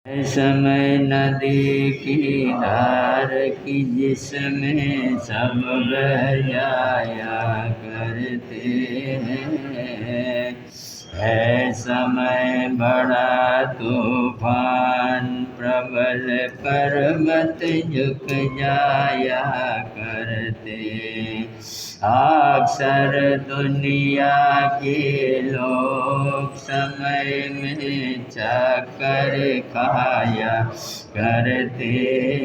है समय नदी की धार की जिसमें सब बह जाया करते हैं। है समय बड़ा तूफान प्रबल पर्वत झुक जाया करते। अक्सर दुनिया के लोग समय में चक्कर खाया करते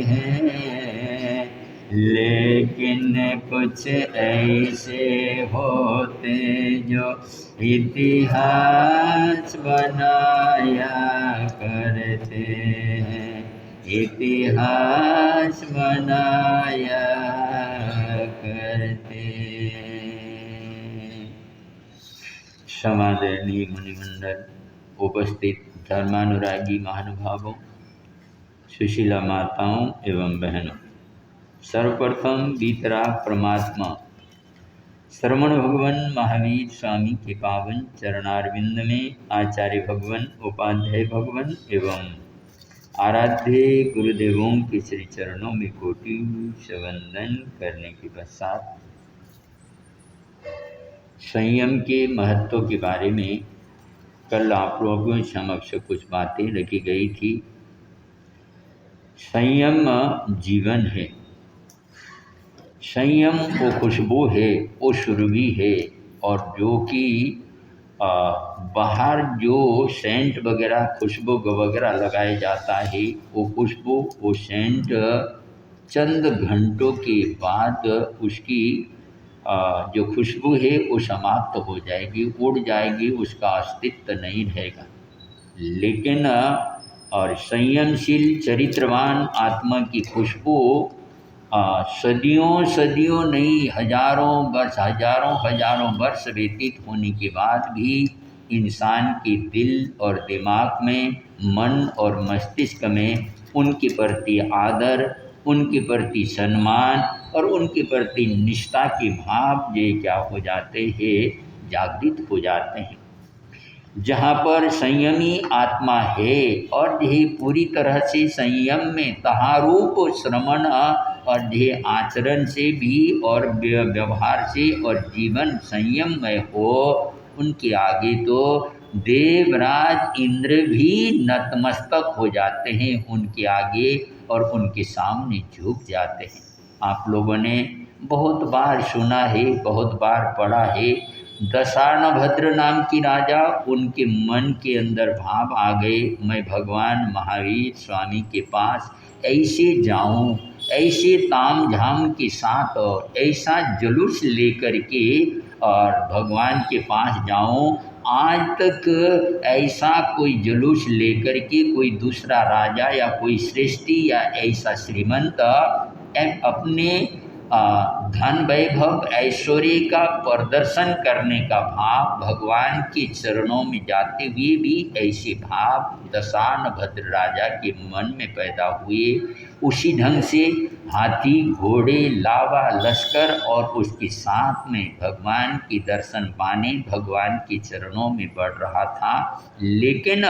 हैं, लेकिन कुछ ऐसे होते जो इतिहास बनाया करते हैं, इतिहास बनाया करते हैं। समादरणीय मुनिमंडल, उपस्थित धर्मानुरागी महानुभावों, सुशीला माताओं एवं बहनों, सर्वप्रथम वीतराग परमात्मा श्रमण भगवान महावीर स्वामी के पावन चरणारविंद में आचार्य भगवान, उपाध्याय भगवान एवं आराध्य गुरुदेवों के श्री चरणों में कोटि वंदन करने के पश्चात संयम के महत्व के बारे में कल आप लोगों के समक्ष कुछ बातें रखी गई थी। संयम जीवन है, संयम वो खुशबू है, वो सुरभि है, और जो कि बाहर जो सेंट वगैरह खुशबू वगैरह लगाया जाता है, वो खुशबू वो सेंट चंद घंटों के बाद उसकी जो खुशबू है वो समाप्त हो जाएगी, उड़ जाएगी, उसका अस्तित्व नहीं रहेगा। लेकिन और संयमशील चरित्रवान आत्मा की खुशबू सदियों सदियों नहीं, हजारों वर्ष व्यतीत होने के बाद भी इंसान के दिल और दिमाग में, मन और मस्तिष्क में उनके प्रति आदर, उनके प्रति सम्मान और उनके प्रति निष्ठा के भाव ये क्या हो जाते हैं, जागृत हो जाते हैं। जहाँ पर संयमी आत्मा है और यह पूरी तरह से संयम में तहारूप श्रमण और यह आचरण से भी और व्यवहार से और जीवन संयममय हो, उनके आगे तो देवराज इंद्र भी नतमस्तक हो जाते हैं, उनके आगे और उनके सामने झुक जाते हैं। आप लोगों ने बहुत बार सुना है, बहुत बार पढ़ा है, दशार्णभद्र नाम की राजा, उनके मन के अंदर भाव आ गए, मैं भगवान महावीर स्वामी के पास ऐसे जाऊं, ऐसे ताम झाम के साथ और ऐसा जुलूस लेकर के और भगवान के पास जाऊं। आज तक ऐसा कोई जुलूस लेकर के कोई दूसरा राजा या कोई श्रेष्ठी या ऐसा श्रीमंत अपने धन वैभव ऐश्वर्य का प्रदर्शन करने का भाव भगवान के चरणों में जाते हुए भी ऐसे भाव दशार्णभद्र राजा के मन में पैदा हुए। उसी ढंग से हाथी, घोड़े, लावा, लश्कर और उसके साथ में भगवान के दर्शन पाने भगवान के चरणों में बढ़ रहा था। लेकिन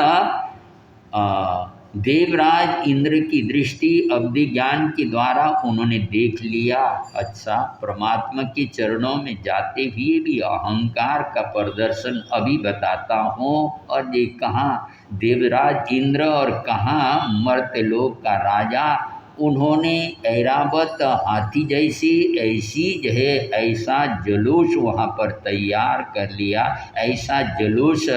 देवराज इंद्र की दृष्टि अवधि ज्ञान के द्वारा उन्होंने देख लिया, अच्छा परमात्मा के चरणों में जाते हुए भी अहंकार का प्रदर्शन अभी बताता हूँ, और ये कहाँ देवराज इंद्र और कहाँ मर्त्यलोक का राजा, उन्होंने ऐरावत हाथी जैसी ऐसी जो है ऐसा जुलूस वहाँ पर तैयार कर लिया, ऐसा जुलूस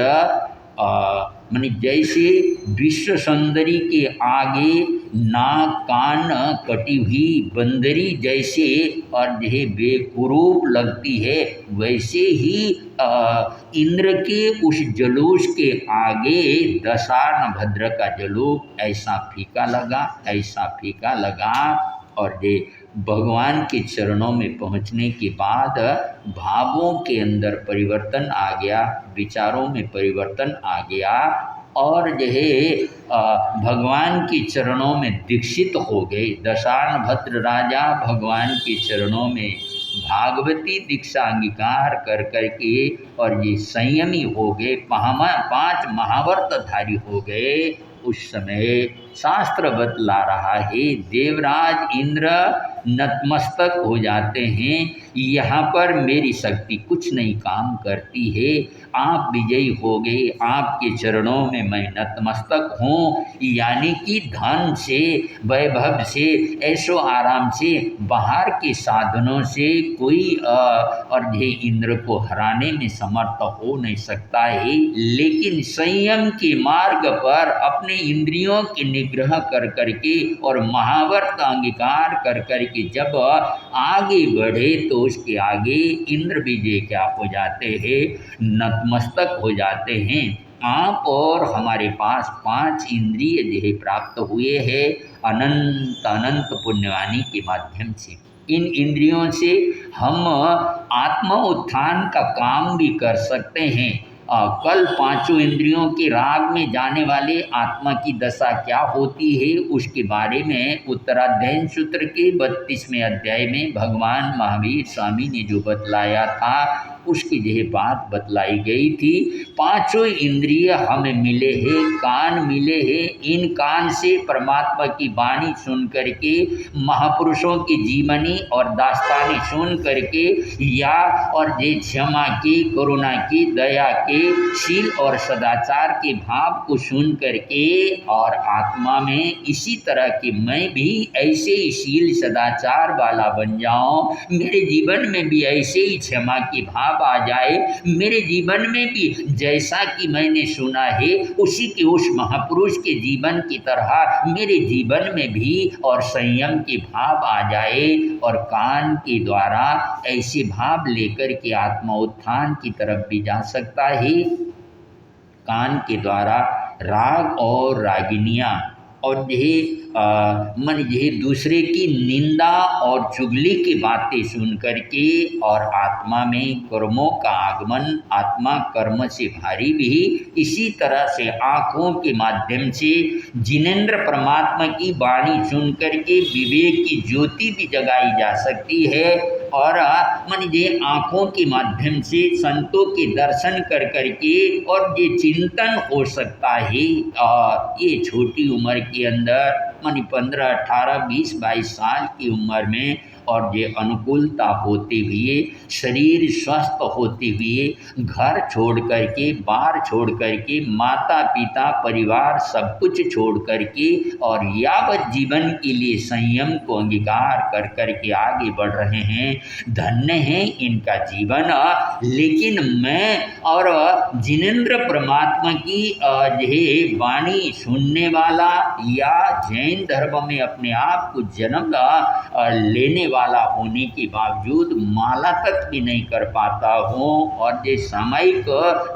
माने जैसे विश्व सुंदरी के आगे नाक कान कटी हुई बंदरी जैसे और यह बेकुरूप लगती है, वैसे ही इंद्र के उस जुलूस के आगे दशार्णभद्र का जुलूस ऐसा फीका लगा, ऐसा फीका लगा। और ये भगवान के चरणों में पहुंचने के बाद भावों के अंदर परिवर्तन आ गया, विचारों में परिवर्तन आ गया, और यह भगवान के चरणों में दीक्षित हो गए। दशार्णभद्र राजा भगवान के चरणों में भागवती दीक्षा अंगीकार कर करके और ये संयमी हो गए, 5 महाव्रतधारी हो गए, उस समय शास्त्र बतला रहा है देवराज इंद्र नतमस्तक हो जाते हैं। यहाँ पर मेरी शक्ति कुछ नहीं काम करती है, आप विजयी हो गए, आपके चरणों में मैं नतमस्तक हूँ। यानी कि धन से, वैभव से, ऐशो आराम से, बाहर के साधनों से कोई और ये इंद्र को हराने में समर्थ हो नहीं सकता है। लेकिन संयम के मार्ग पर अपने इंद्रियों के निग्रह कर करके और महाव्रत अंगीकार कर करके जब आगे बढ़े तो उसके आगे इंद्र विजय क्या हो जाते हैं, नतमस्तक हो जाते हैं। आप और हमारे पास 5 इंद्रिय देह प्राप्त हुए हैं अनंत अनंत पुण्यवानी के माध्यम से। इन इंद्रियों से हम आत्म उत्थान का काम भी कर सकते हैं। कल 5 इंद्रियों के राग में जाने वाले आत्मा की दशा क्या होती है उसके बारे में उत्तराध्ययन सूत्र के 32वें अध्याय में भगवान महावीर स्वामी ने जो बतलाया था उसकी यह बात बतलाई गई थी। 5 इंद्रिय हमें मिले हैं, कान मिले हैं। इन कान से परमात्मा की वाणी सुन करके, महापुरुषों की जीवनी और दास्तानें सुन करके या और ये क्षमा की, करुणा की, दया के, शील और सदाचार के भाव को सुन करके और आत्मा में इसी तरह के मैं भी ऐसे ही शील सदाचार वाला बन जाऊं, मेरे जीवन में भी ऐसे ही क्षमा के भाव आ जाए, मेरे जीवन में भी जैसा कि मैंने सुना है उसी के उस महापुरुष के जीवन की तरह मेरे जीवन में भी और संयम के भाव आ जाए। और कान के द्वारा ऐसे भाव लेकर के आत्मा उत्थान की तरफ भी जा सकता है। कान के द्वारा राग और रागिनियाँ और यह दूसरे की निंदा और चुगली की बातें सुन करके और आत्मा में कर्मों का आगमन, आत्मा कर्म से भारी भी इसी तरह से आँखों के माध्यम से जिनेंद्र परमात्मा की वाणी सुन करके विवेक की ज्योति भी जगाई जा सकती है। और ये आँखों के माध्यम से संतों के दर्शन कर करके और ये चिंतन हो सकता है। ये छोटी उम्र के अंदर 15, 18, 20, 22 साल की उम्र में और ये अनुकूलता होते हुए, शरीर स्वस्थ होते हुए, घर छोड़ करके, बार छोड़ करके, माता पिता परिवार सब कुछ छोड़ करके और यावत जीवन के लिए संयम को अंगीकार कर करके आगे बढ़ रहे हैं। धन्य है इनका जीवन। लेकिन मैं और जिनेंद्र परमात्मा की यह वाणी सुनने वाला या जैन धर्म में अपने आप को जन्म लेने वाला होने के बावजूद माला तक भी नहीं कर पाता हूँ और ये सामयिक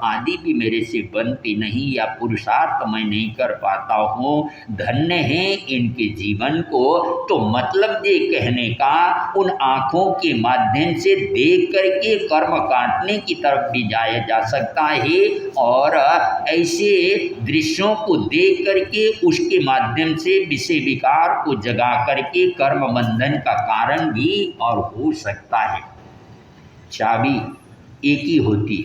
आदि भी मेरे से बनती नहीं या पुरुषार्थ मैं नहीं कर पाता हूँ। धन्य है इनके जीवन को। तो मतलब ये कहने का उन आँखों के माध्यम से देख करके कर्म काटने की तरफ भी जाया जा सकता है और ऐसे दृश्यों को देख करके उसके माध्यम से विषय विकार को जगा करके कर्म बंधन का कारण भी और हो सकता है। चाबी एक ही होती,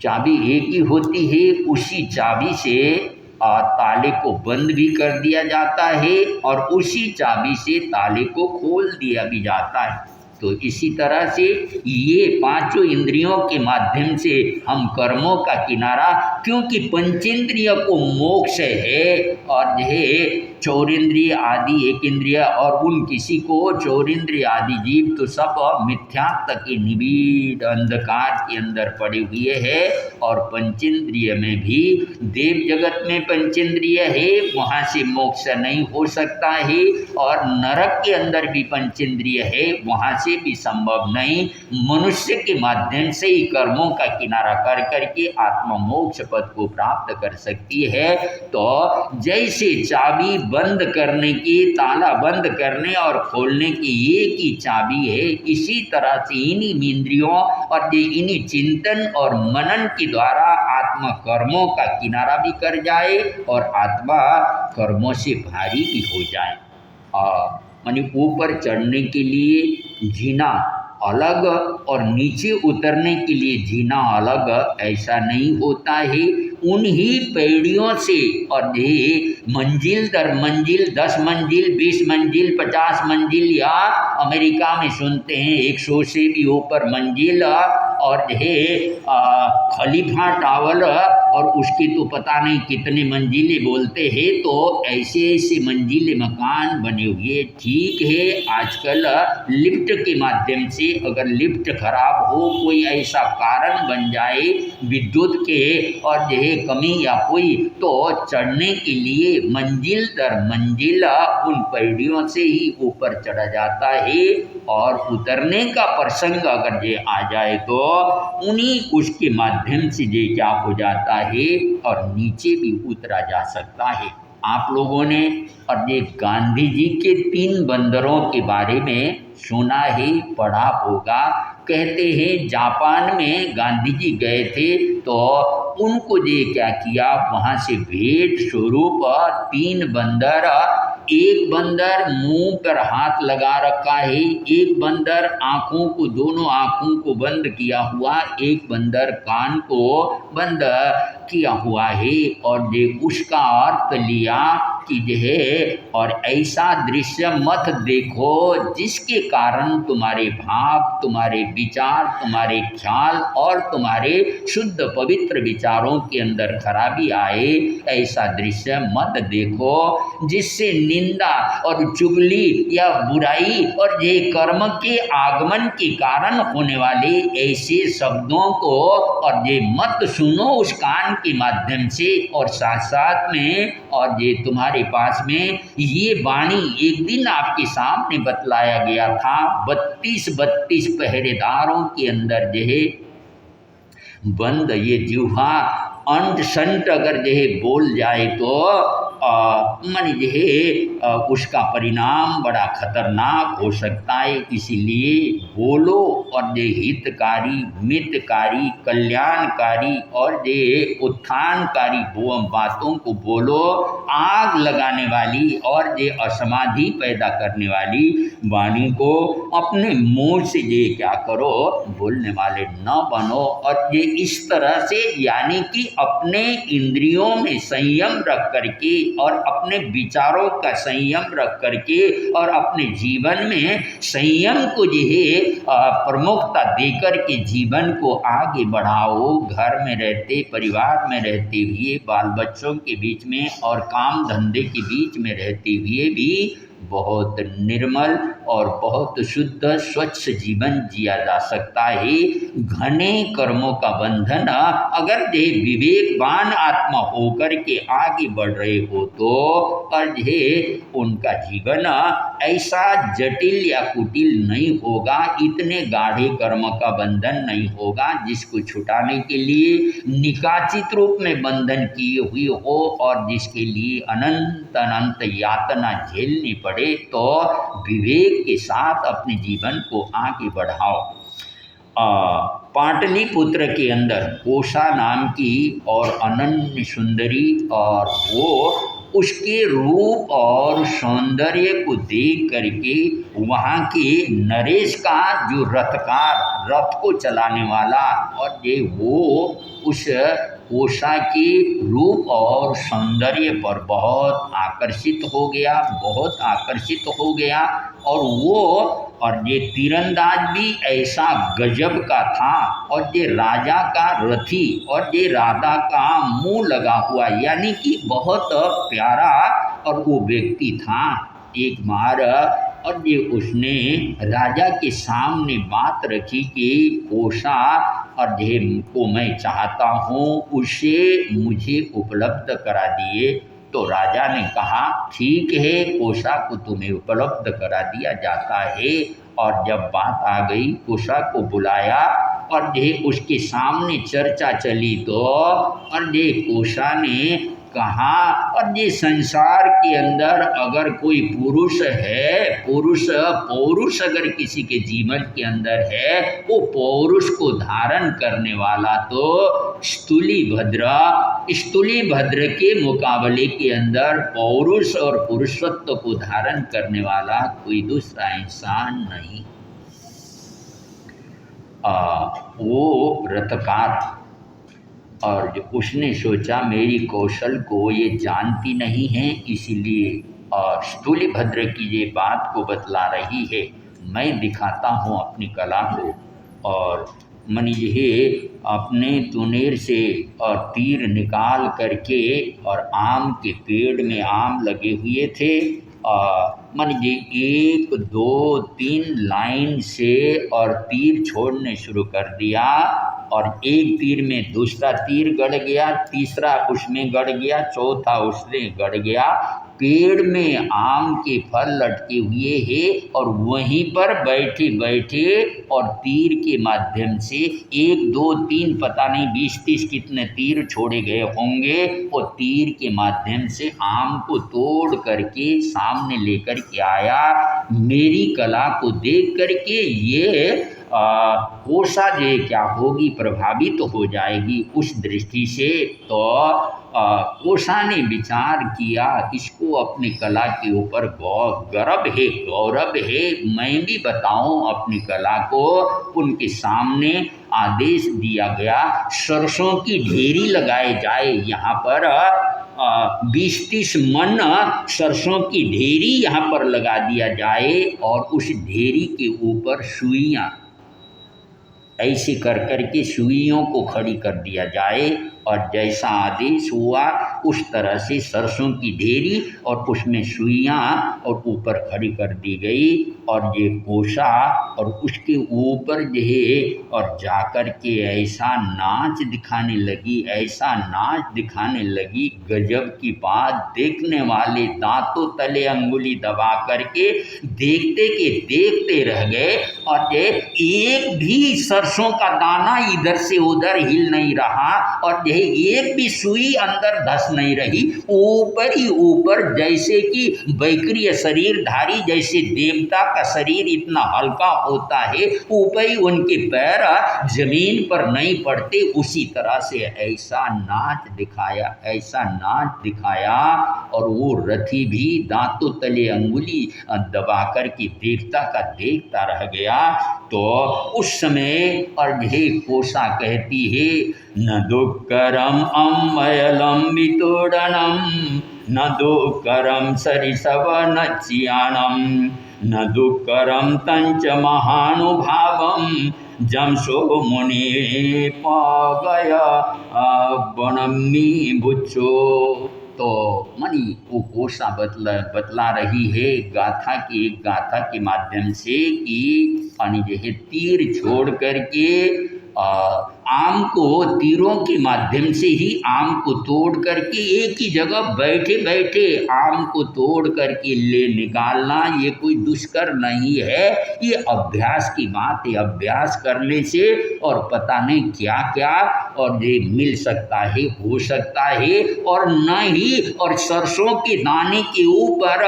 चाबी एक ही होती है। उसी चाबी से ताले को बंद भी कर दिया जाता है और उसी चाबी से ताले को खोल दिया भी जाता है। तो इसी तरह से ये 5 इंद्रियों के माध्यम से हम कर्मों का किनारा, क्योंकि पंचेंद्रिय को मोक्ष है और यह चौरेंद्रिय आदि एक इंद्रिय और उन किसी को चौरेंद्रिय आदि जीव तो सब मिथ्यात्व के निबिड़ अंधकार के अंदर पड़े हुए हैं। और पंचेंद्रिय में भी देव जगत में पंचेंद्रिय है, वहाँ से मोक्ष नहीं हो सकता है और नरक के अंदर भी पंचेंद्रिय है, वहाँ से भी संभव नहीं। मनुष्य के माध्यम से ही कर्मों का किनारा कर करके आत्मा मोक्ष पद को प्राप्त कर सकती है। तो जैसे चाबी बंद करने की, ताला बंद करने और खोलने की एक ही चाबी है, इसी तरह से इन्हीं इंद्रियों और इन्हीं चिंतन और मनन के द्वारा आत्मा कर्मों का किनारा भी कर जाए और आत्मा कर्मों से भारी भी हो जाए। माने ऊपर चढ़ने के लिए जीना अलग और नीचे उतरने के लिए जीना अलग ऐसा नहीं होता है। उन्हीं पैड़ियों से, और ये मंजिल दर मंजिल 10 मंजिल 20 मंजिल 50 मंजिल, या अमेरिका में सुनते हैं 100 से भी ऊपर मंजिल, और ये खलीफा टावर और उसके तो पता नहीं कितने मंजिले बोलते हैं। तो ऐसे ऐसे मंजिले मकान बने हुए। ठीक है, आजकल लिफ्ट के माध्यम से, अगर लिफ्ट खराब हो, कोई ऐसा कारण बन जाए विद्युत के और यह कमी या कोई, तो चढ़ने के लिए मंजिल दर मंजिल उन पैड़ियों से ही ऊपर चढ़ा जाता है, और उतरने का प्रसंग अगर ये आ जाए तो उन्हीं उसके माध्यम से ये क्या हो जाता है और नीचे भी उतरा जा सकता है। आप लोगों ने और ये गांधी जी के 3 बंदरों के बारे में सुना ही पढ़ा होगा। कहते हैं जापान में गांधी जी गए थे तो उनको ये क्या किया, वहाँ से भेंट स्वरूप 3 बंदर, एक बंदर मुंह पर हाथ लगा रखा है, एक बंदर आँखों को, दोनों आँखों को बंद किया हुआ, एक बंदर कान को बंद किया हुआ है, और ये उसका अर्थ लिया कि यह और ऐसा दृश्य मत देखो जिसके कारण तुम्हारे भाव, तुम्हारे विचार, तुम्हारे ख्याल और तुम्हारे शुद्ध पवित्र विचारों के अंदर खराबी आए। ऐसा दृश्य मत देखो जिससे निंदा और चुगली या बुराई और ये कर्म के आगमन के कारण होने वाले ऐसे शब्दों को और ये मत सुनो उस कान के माध्यम से। और साथ साथ में और ये तुम्हारे पास में ये वाणी एक दिन आपके सामने बतलाया गया था, 32 पहरेदारों के अंदर जो बंद ये जिह्वा अंट संट अगर यह बोल जाए तो मन यह उसका परिणाम बड़ा खतरनाक हो सकता है। इसीलिए बोलो और ये हितकारी, मितकारी, कल्याणकारी और ये उत्थानकारी बातों को बोलो। आग लगाने वाली और ये असमाधि पैदा करने वाली वाणी को अपने मुंह से ये क्या करो, बोलने वाले न बनो। और ये इस तरह से यानी कि अपने इंद्रियों में संयम रख करके और अपने विचारों का संयम रख करके और अपने जीवन में संयम को जो प्रमुखता देकर के जीवन को आगे बढ़ाओ। घर में रहते, परिवार में रहते हुए, बाल बच्चों के बीच में और काम धंधे के बीच में रहते हुए भी बहुत निर्मल और बहुत शुद्ध स्वच्छ जीवन जिया जा सकता है। घने कर्मों का बंधन अगर ये विवेकवान आत्मा होकर के आगे बढ़ रहे हो तो और ये उनका जीवन ऐसा जटिल या कुटिल नहीं होगा, इतने गाढ़े कर्म का बंधन नहीं होगा जिसको छुटाने के लिए निकाचित रूप में बंधन किए हुए हो और जिसके लिए अनंत अनंत यातना झेलनी पड़े। तो विवेक के साथ अपने जीवन को आगे बढ़ाओ। पाटलिपुत्र के अंदर कोषा नाम की और अनन्य सुंदरी, और वो उसके रूप और सौंदर्य को देख करके वहाँ के नरेश का जो रथकार, रथ को चलाने वाला, और ये वो उस कोषा के रूप और सौंदर्य पर बहुत आकर्षित हो गया, बहुत आकर्षित हो गया। और वो और ये तीरंदाज भी ऐसा गजब का था, और ये राजा का रथी और ये राधा का मुंह लगा हुआ, यानी कि बहुत प्यारा और वो व्यक्ति था। एक बार और ये उसने राजा के सामने बात रखी कि कोषा और ये को मैं चाहता हूँ, उसे मुझे उपलब्ध करा दिए। तो राजा ने कहा ठीक है, कोषा को तुम्हें उपलब्ध करा दिया जाता है। और जब बात आ गई, कोषा को बुलाया और ये उसके सामने चर्चा चली तो और ये कोषा ने कहा, और ये संसार के अंदर अगर कोई पुरुष है, पौरुष अगर किसी के जीवन के अंदर है, वो पौरुष को धारण करने वाला तो स्थूली भद्र के मुकाबले के अंदर पौरुष और पुरुषत्व को धारण करने वाला कोई दूसरा इंसान नहीं। वो रथकार और जो उसने सोचा मेरी कौशल को ये जानती नहीं है, इसलिए और स्थूलिभद्र की ये बात को बतला रही है। मैं दिखाता हूँ अपनी कला को। और मन ये अपने तुनेर से और तीर निकाल करके, और आम के पेड़ में आम लगे हुए थे, मन ये 1 2 3 लाइन से और तीर छोड़ने शुरू कर दिया। और एक तीर में दूसरा तीर गड़ गया, तीसरा उसमें गड़ गया, चौथा उसमें गड़ गया। पेड़ में आम के फल लटके हुए हैं और वहीं पर बैठे बैठे और तीर के माध्यम से 1 2 3 पता नहीं 20 30 कितने तीर छोड़े गए होंगे, और तीर के माध्यम से आम को तोड़ करके सामने लेकर के आया। मेरी कला को देख करके ये कोसा जे क्या होगी, प्रभावित तो हो जाएगी उस दृष्टि से। तो कोसा ने विचार किया, इसको अपनी कला के ऊपर गर्व है, गौरव है, मैं भी बताऊं अपनी कला को। उनके सामने आदेश दिया गया सरसों की ढेरी लगाए जाए। यहाँ पर 20-30 मन सरसों की ढेरी यहाँ पर लगा दिया जाए, और उस ढेरी के ऊपर सुइयाँ ऐसे कर कर के सुइयों को खड़ी कर दिया जाए। और जैसा आदेश हुआ उस तरह से सरसों की ढेरी और उसमें सुइयाँ और ऊपर खड़ी कर दी गई। और ये कोसा और उसके ऊपर जो है और जाकर के ऐसा नाच दिखाने लगी, ऐसा नाच दिखाने लगी, गजब की बात। देखने वाले दांतों तले अंगुली दबा करके देखते के देखते रह गए। और ये एक भी सरसों का दाना इधर से उधर हिल नहीं रहा, और एक भी सुई अंदर धस नहीं रही। ऊपर ही ऊपर, जैसे कि बैक्रिय शरीरधारी, जैसे देवता का शरीर इतना हल्का होता है, ऊपर ही उनके पैर जमीन पर नहीं पड़ते, उसी तरह से ऐसा नाच दिखाया, ऐसा नाच दिखाया। और वो रथी भी दांतों तले अंगुली दबा कर के देखता का देखता रह गया। तो उस समय और कोसा कहती है, न दुःकरम अम्बयलंबितोड़नम, न दुःकरम सरिसवनच्यानम, न दुःकरम तंच महानुभावम, जमसो मुनि पगय बनमी बुच्छो। तो मनी वो कोसा बतला रही है गाथा के माध्यम से कि तीर छोड़ करके आम को तीरों के माध्यम से ही आम को तोड़ करके एक ही जगह बैठे बैठे आम को तोड़ करके ले निकालना, ये कोई दुष्कर नहीं है, ये अभ्यास की बात है। अभ्यास करने से और पता नहीं क्या क्या और ये मिल सकता है, हो सकता है। और न ही और सरसों के दाने के ऊपर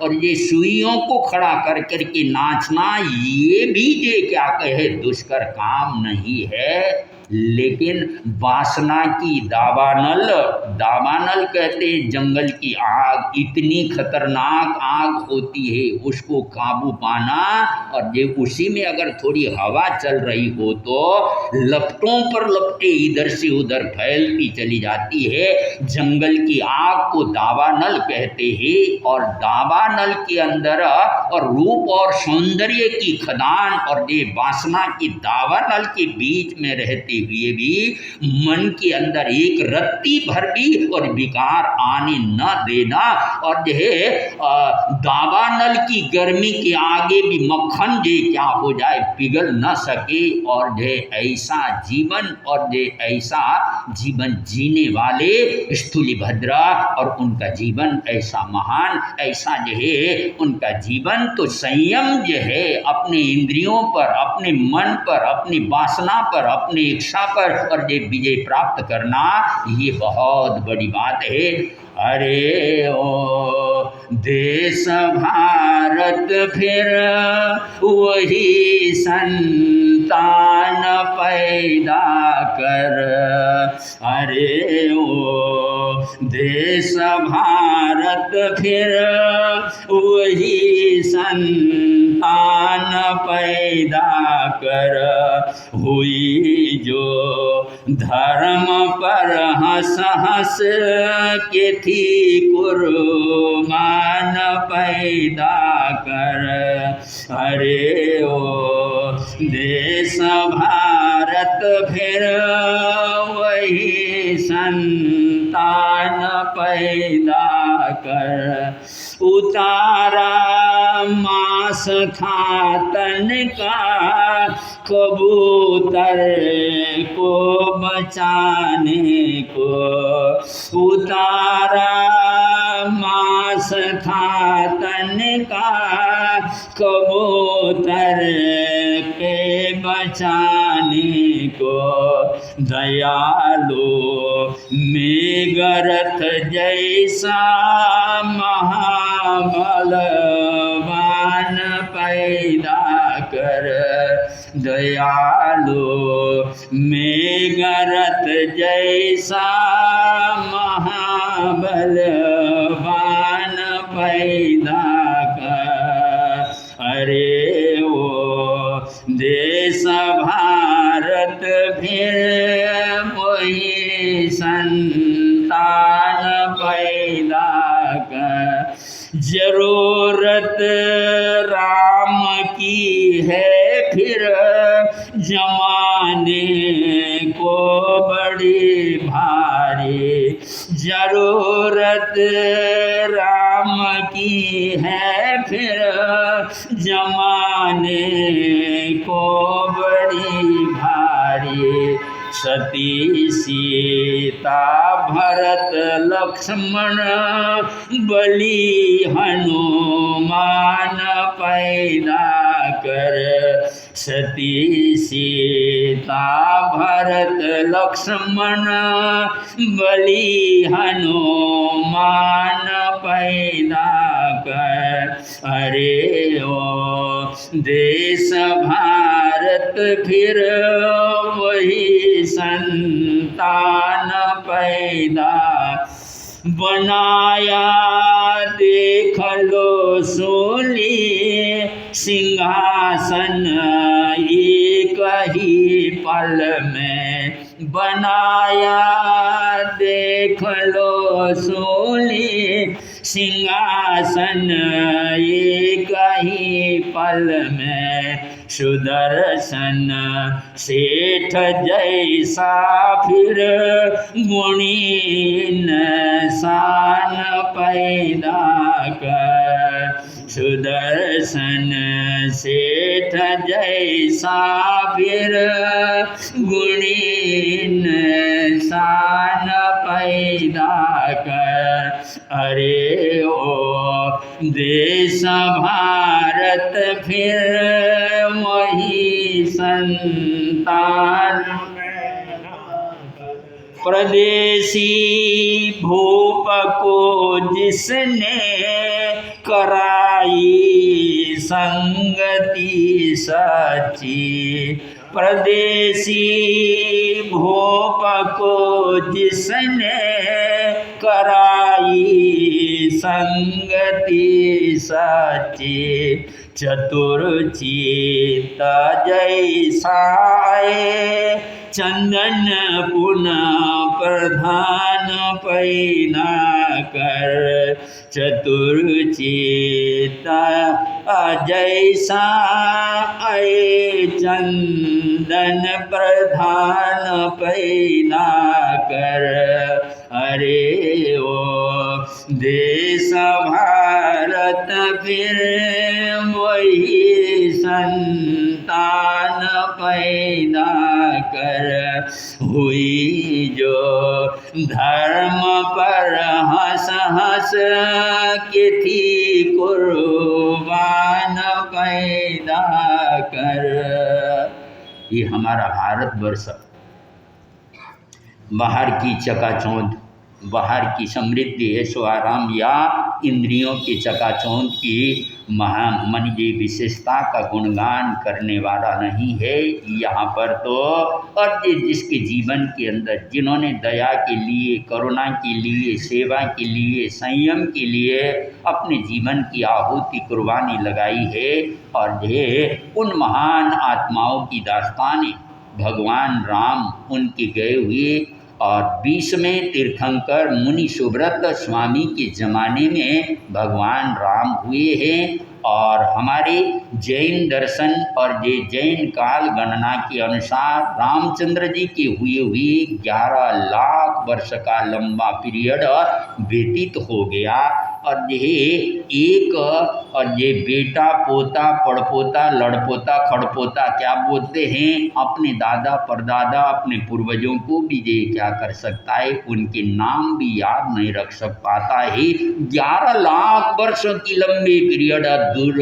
और ये सुइयों को खड़ा कर करके नाचना, ये भी ये क्या कहे दुष्कर काम नहीं है। लेकिन वासना की दावानल कहते हैं जंगल की आग, इतनी खतरनाक आग होती है, उसको काबू पाना। और ये उसी में अगर थोड़ी हवा चल रही हो तो लपटों पर लपटे इधर से उधर फैलती चली जाती है। जंगल की आग को दावानल कहते हैं। और दावानल के अंदर और रूप और सौंदर्य की खदान और ये वासना की दावानल के बीच में रहते हुए भी मन के अंदर एक रत्ती भर भी और विकार आने न देना। और दावानल की गर्मी के आगे भी मक्खन क्या हो जाए, पिघल न सके। और ऐसा जीवन और ऐसा जीवन जीने वाले स्थूलिभद्रा और उनका जीवन ऐसा महान, ऐसा उनका जीवन तो संयम अपने इंद्रियों पर, अपने मन पर, अपनी वासना पर, अपनी इच्छा पर और विजय प्राप्त करना, ये बहुत बड़ी बात है। अरे ओ देश भारत फिर वही संतान पैदा कर, अरे ओ देश भारत फिर वही संतान पैदा कर, हुई जो धर्म पर हंस हंस के थी कुर्बान पैदा कर। अरे ओ देश भारत फिर वही संतान पैदा कर। उतारा मांस था तन का कबूतर को बचाने को, उतारा मांस था तन का कबूतर के बचाने को। दयालु मेघरथ जैसा महाबलवान पैदा कर। दयालु मेघरथ जैसा महाबलवान पैदा कर। अरे ओ देश भारत फिर वही संतान पैदा कर। जरूरत राम की है फिर जमाने को बड़ी भारी। जरूरत राम की है फिर जमाने को बड़ी भारी। सती सीता भरत लक्ष्मण बलि हनुमान पैदा कर। सती सीता भरत लक्ष्मण बलि हनुमान पैदा कर। अरे ओ देश भारत फिर वही संतान पैदा बनाया। देख लो सोली सिंहासन एक ही पल में बनाया। देख लो सोली सिंहासन एक ही पल में। सुदर्शन सेठ जैसा फिर गुणी इंसान पैदा कर। सुदर्शन सेठ जैसा फिर गुणी इंसान पैदा कर। अरे ओ देश भारत फिर वही संतान। प्रदेशी भूप को जिसने कराई संगति सच्ची। प्रदेशी भूप को जिसने कराई संगति सच्ची। चतुर चित जैसा चंदन पुनः प्रधान पैदा कर। चतुर चित जैसा चंदन प्रधान पैदा कर। अरे ओ देश भारत फिर वही संतान पैदा कर। हुई जो धर्म पर हंस हंस के थी कुर्बान पैदा कर। ये हमारा भारतवर्ष बाहर की चकाचौंध बाहर की समृद्धि ऐशो आराम या इंद्रियों के चकाचौंध की मन की विशेषता का गुणगान करने वाला नहीं है यहाँ पर। तो और जिसके जीवन के अंदर जिन्होंने दया के लिए, करुणा के लिए, सेवा के लिए, संयम के लिए अपने जीवन की आहुति कुर्बानी लगाई है, और ये उन महान आत्माओं की दास्तानें भगवान राम उनके गए हुए और 20वें तीर्थंकर मुनि सुब्रत स्वामी के ज़माने में भगवान राम हुए हैं। और हमारे जैन दर्शन और जैन काल गणना के अनुसार रामचंद्र जी के हुए 11 लाख वर्ष का लंबा पीरियड व्यतीत हो गया। और ये एक और ये बेटा पोता पड़पोता लड़पोता खड़पोता क्या बोलते हैं, अपने दादा परदादा अपने पूर्वजों को भी ये क्या कर सकता है, उनके नाम भी याद नहीं रख सक पाता है। 11 लाख वर्षों की लंबी पीरियड दूर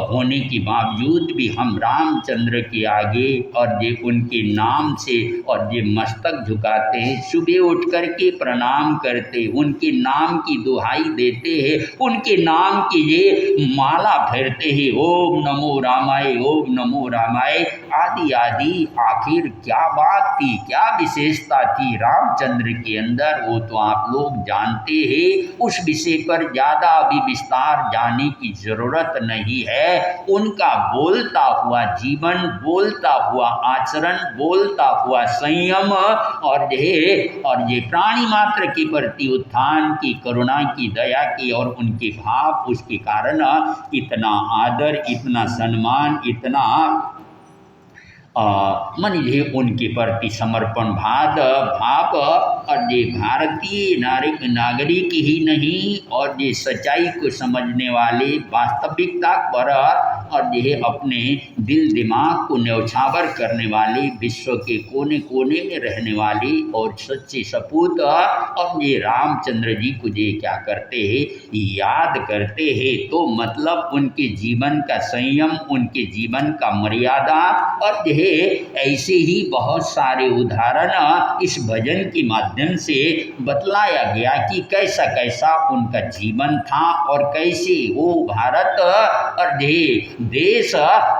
होने के बावजूद भी हम रामचंद्र के आगे और ये उनके नाम से और ये मस्तक झुकाते हैं, सुबह उठ करके प्रणाम करते, उनके नाम की दुहाई देते हैं, उनके नाम की ये माला फेरते हैं, ओम नमो रामाय, ओम नमो रामाय आदि आदि। आखिर क्या बात थी, क्या विशेषता थी रामचंद्र के अंदर, वो तो आप लोग जानते हैं। उस विषय पर ज़्यादा अभी विस्तार जाने की ज़रूरत नहीं है। उनका बोलता हुआ जीवन, बोलता हुआ आचरण, बोलता हुआ संयम और ये प्राणी मात्र के प्रति उत्थान की, करुणा की, दया की और उनके भाव, उसके कारण इतना आदर, इतना सम्मान, इतना मन ये उनके प्रति समर्पण भाव और ये भारतीय नागरिक ही नहीं और ये सच्चाई को समझने वाले, वास्तविकता पर और ये अपने दिल दिमाग को न्यौछावर करने वाले, विश्व के कोने कोने में रहने वाले और सच्चे सपूत और ये रामचंद्र जी को ये क्या करते हैं, याद करते हैं। तो मतलब उनके जीवन का संयम, उनके जीवन का मर्यादा और ऐसे ही बहुत सारे उदाहरण इस भजन के माध्यम से बतलाया गया कि कैसा कैसा उनका जीवन था और कैसे वो भारत और देश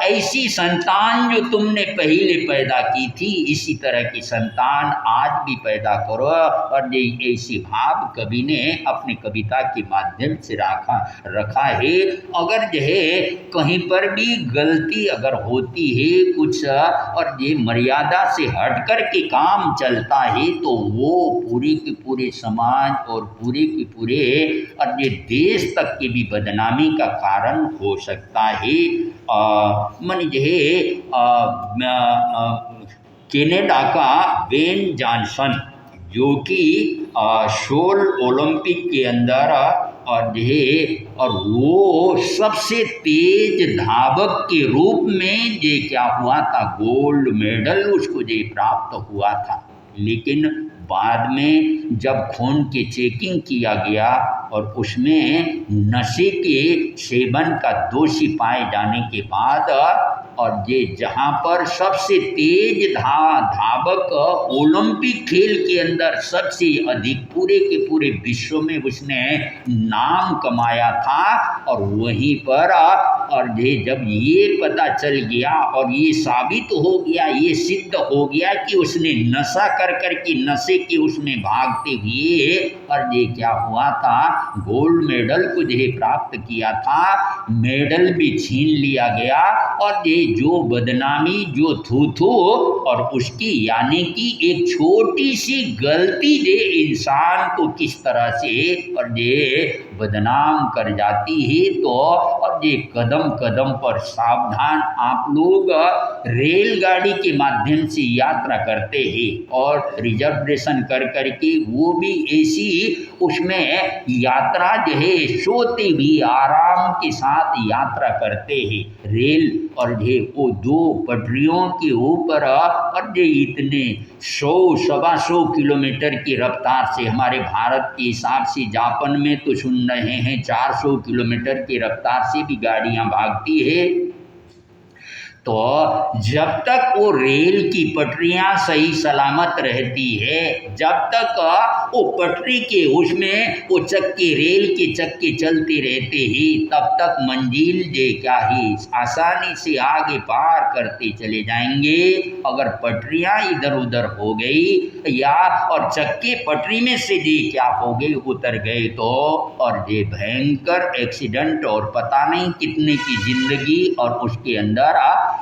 ऐसी संतान जो तुमने पहले पैदा की थी, इसी तरह की संतान आज भी पैदा करो। और ये ऐसी भाव कवि ने अपने कविता के माध्यम से रखा है। अगर कहीं पर भी गलती अगर होती है कुछ और ये मर्यादा से हट कर के काम चलता है, तो वो पूरे के पूरे समाज और पूरे के पूरे और ये देश तक की भी बदनामी का कारण हो सकता है। मन कनाडा का बेन जॉनसन जो कि सोल ओलंपिक के अंदर और वो सबसे तेज धावक के रूप में ये क्या हुआ था, गोल्ड मेडल उसको ये प्राप्त हुआ था। लेकिन बाद में जब खून की चेकिंग किया गया और उसमें नशे के सेवन का दोषी पाए जाने के बाद और ये जहाँ पर सबसे तेज धावक ओलंपिक खेल के अंदर सबसे अधिक पूरे के पूरे विश्व में उसने नाम कमाया था, और वहीं पर और जब ये पता चल गया और ये साबित हो गया, ये सिद्ध हो गया कि उसने नशा कर के नशे के उसमें भागते हुए और ये क्या हुआ था, गोल्ड मेडल को प्राप्त किया था, मेडल भी छीन लिया गया। और ये जो बदनामी, जो थू और उसकी यानी कि एक छोटी सी गलती इंसान को किस तरह से और ये बदनाम कर जाती है। तो और ये कदम कदम पर सावधान, आप लोग रेलगाड़ी के माध्यम से यात्रा करते हैं और रिजर्वेशन कर करके वो भी ऐसी उसमें यात्रा सोते भी आराम के साथ यात्रा करते हैं। रेल और वो 2 पटरियों के ऊपर और इतने 100-125 किलोमीटर की रफ्तार से, हमारे भारत के हिसाब से जापान में तो सुन रहे हैं 400 किलोमीटर की रफ्तार से भी गाड़ियां भागती है। तो जब तक वो रेल की पटरियां सही सलामत रहती है, जब तक वो पटरी के उसमें वो चक्के, रेल के चक्के चलते रहते ही तब तक मंजिल जे क्या ही आसानी से आगे पार करते चले जाएंगे। अगर पटरियां इधर उधर हो गई या और चक्के पटरी में से जे क्या हो गए उतर गए तो और ये भयंकर एक्सीडेंट और पता नहीं कितने की जिंदगी और उसके अंदर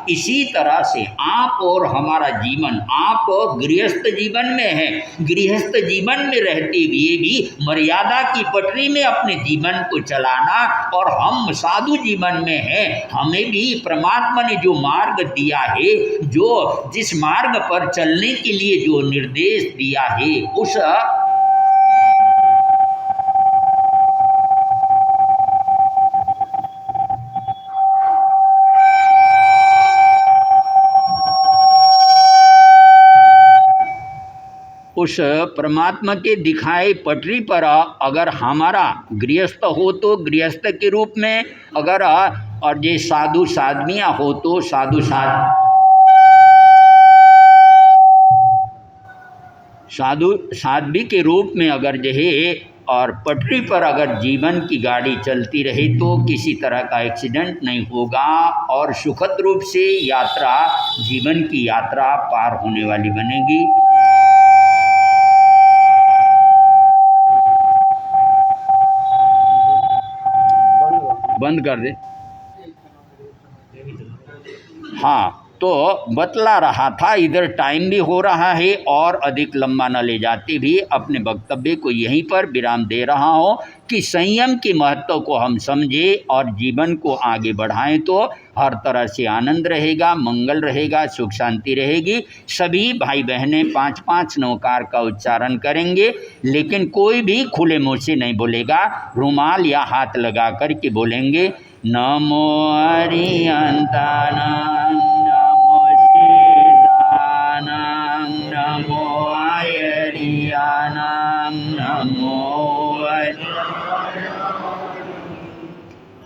इसी तरह से आप और हमारा जीवन, आप गृहस्थ जीवन में है, गृहस्थ जीवन में रहते हुए भी मर्यादा की पटरी में अपने जीवन को चलाना, और हम साधु जीवन में हैं, हमें भी परमात्मा ने जो मार्ग दिया है, जो जिस मार्ग पर चलने के लिए जो निर्देश दिया है उस परमात्मा के दिखाए पटरी पर अगर हमारा गृहस्थ हो तो गृहस्थ के रूप में, अगर और ये साधु साधवियाँ हो तो साधु साध्वी के रूप में अगर जो है, और पटरी पर अगर जीवन की गाड़ी चलती रहे तो किसी तरह का एक्सीडेंट नहीं होगा और सुखद रूप से यात्रा, जीवन की यात्रा पार होने वाली बनेगी। बंद कर दे। हाँ, तो बतला रहा था, इधर टाइम भी हो रहा है और अधिक लंबा न ले जाते भी अपने वक्तव्य को यहीं पर विराम दे रहा हूँ कि संयम के महत्व को हम समझें और जीवन को आगे बढ़ाएं तो हर तरह से आनंद रहेगा, मंगल रहेगा, सुख शांति रहेगी। सभी भाई बहनें 5-5 नौकार का उच्चारण करेंगे, लेकिन कोई भी खुले मुँह से नहीं बोलेगा, रुमाल या हाथ लगा कर के बोलेंगे। नमो अरिहंतानां, नमो सिद्धानां, नमो आयरियानां,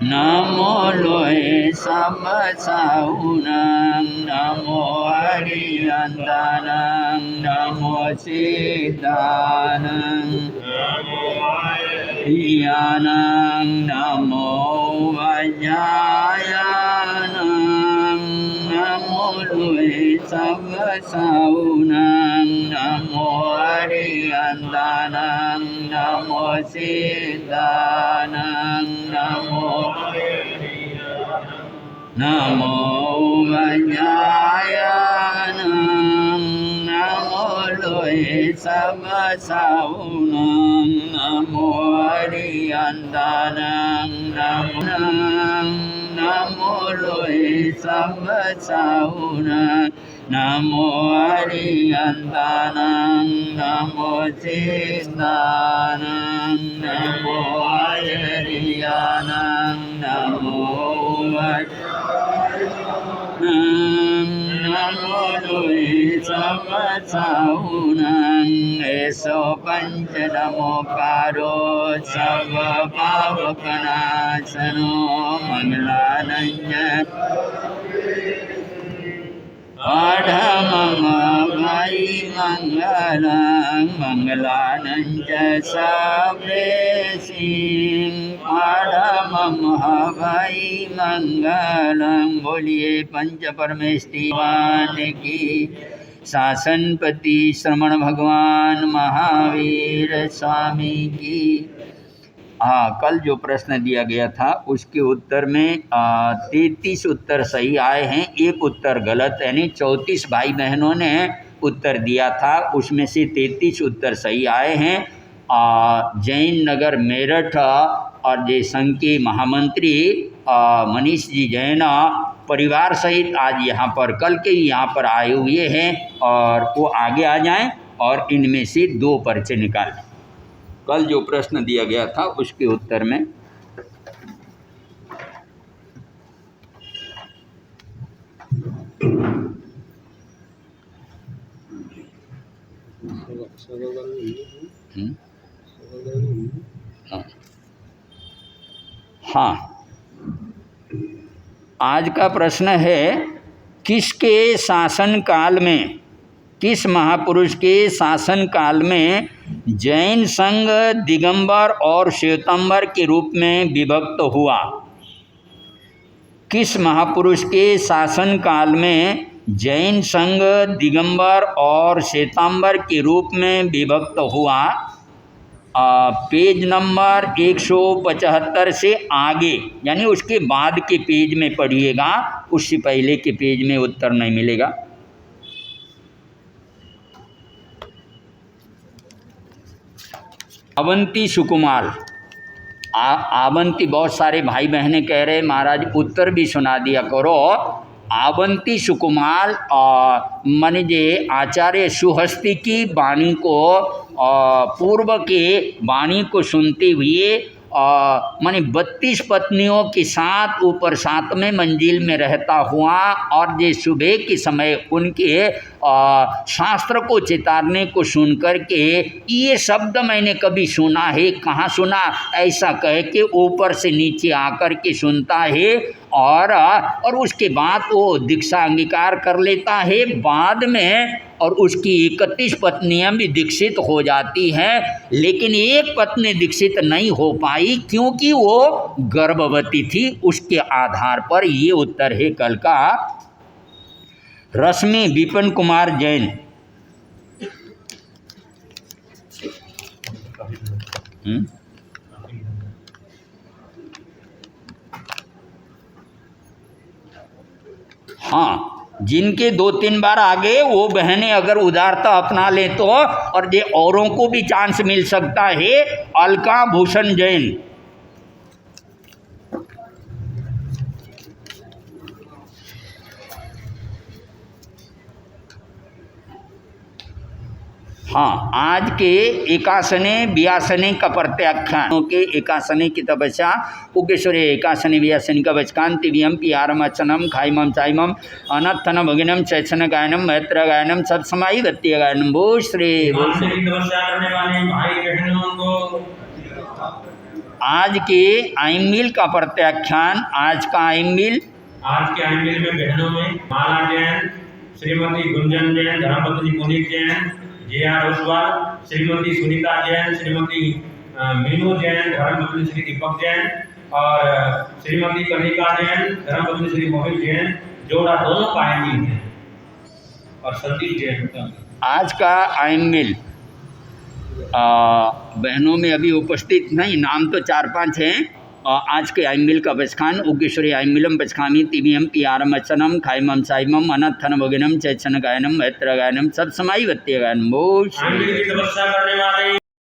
नमो लोए सब साउनां, नमो अरिहंतानां, नमो सिद्धानां, यानां, नमो वज्रायानां, नमो लोए सब साउनां, नमो अरिहंतानां, नमो सिद्धानां, नमो वज्रायानां, नमो लोए सब साउनां, नमो अरिहंतानां, नमो लोए सब साउनां, नमो अरिहंतानां, नमो सिद्धानां, नमो आयरियानां, नमो नमो लोए सब साउनां। ऐसो पंच नमोकारो सब पावकनाशनो मंगलानंद आढ़मम भाई मंगलं, मंगलानंद सबरेसिं आढ़मम भाई मंगलं। बोलिए पंच परमेष्टिवान की, शासनपति श्रमण भगवान महावीर स्वामी की। हाँ, कल जो प्रश्न दिया गया था उसके उत्तर में 33 उत्तर सही आए हैं, एक उत्तर गलत, यानी 34 भाई बहनों ने उत्तर दिया था, उसमें से 33 उत्तर सही आए हैं। जैन नगर मेरठ और जे संघ के महामंत्री मनीष जी जैन परिवार सहित आज यहाँ पर, कल के ही यहाँ पर आए हुए हैं, और वो आगे आ जाएं और इनमें से 2 पर्चे निकालें। कल जो प्रश्न दिया गया था उसके उत्तर में हाँ, आज का प्रश्न है, किसके शासन काल में किस महापुरुष के शासन काल में जैन संघ दिगंबर और श्वेतांबर के रूप में विभक्त हुआ? किस महापुरुष के शासन काल में जैन संघ दिगंबर और श्वेतांबर के रूप में विभक्त हुआ? पेज नंबर 175 से आगे, यानी उसके बाद के पेज में पढ़िएगा, उससे पहले के पेज में उत्तर नहीं मिलेगा। अवंती सुकुमार। आवंती, बहुत सारे भाई बहने कह रहे महाराज उत्तर भी सुना दिया करो। आवंती सुकुमार मन जे आचार्य सुहस्ती की वाणी को पूर्व के वाणी को सुनते हुए माने 32 पत्नियों के साथ ऊपर 7वें मंजिल में रहता हुआ और जे सुबह के समय उनके शास्त्र को चितारने को सुन कर के ये शब्द मैंने कभी सुना है, कहाँ सुना, ऐसा कह के ऊपर से नीचे आकर के सुनता है और उसके बाद वो दीक्षा अंगीकार कर लेता है बाद में, और उसकी 31 पत्नियां भी दीक्षित हो जाती हैं, लेकिन एक पत्नी दीक्षित नहीं हो पाई क्योंकि वो गर्भवती थी। उसके आधार पर ये उत्तर है कल का। रश्मि विपिन कुमार जैन। हाँ, जिनके 2-3 बार आगे वो बहनें अगर उदारता अपना ले तो, और ये औरों को भी चांस मिल सकता है। अलका भूषण जैन। हाँ, आज के एकासने व्यासने का प्रत्याख्यान के एकासने की तपस्या उग्गेश्वरी एकासने व्यासनी का बचकान तिव्यम पियारम अचनम खाइमम चाइमम अनत्थन भगिनम चैचन गायनम मैत्र गायनम सत्समाई गत्य गायनम। भो श्री आज के आइमिल का प्रत्याख्यान। आज का आइमिल, आज के आइमिल में बहनों में माला जैन, श्रीमती गुंजन जैन, धर्मपत्नी पुनीत जैन, जे.आर. ओसवाल, श्रीमती सुनीता जैन, श्रीमती मीनू जैन, धर्मपत्नी श्री दीपक जैन और श्रीमती कनिका जैन, धर्मपत्नी श्री मोहित जैन, जोड़ा दोनों का आइमिल है, और सतीश जैन का। आज का आइमिल बहनों में अभी उपस्थित नहीं, नाम तो 4-5 हैं। आज के आइमिल का बचखान उग्गेश्वरी आइमिलम बचखामी तिमियम पियारम अचनम खाइमम साइमम अनत्थन भगिनम चैचन गायनम मैत्र गायनम सत्समाई गत्य गायनम।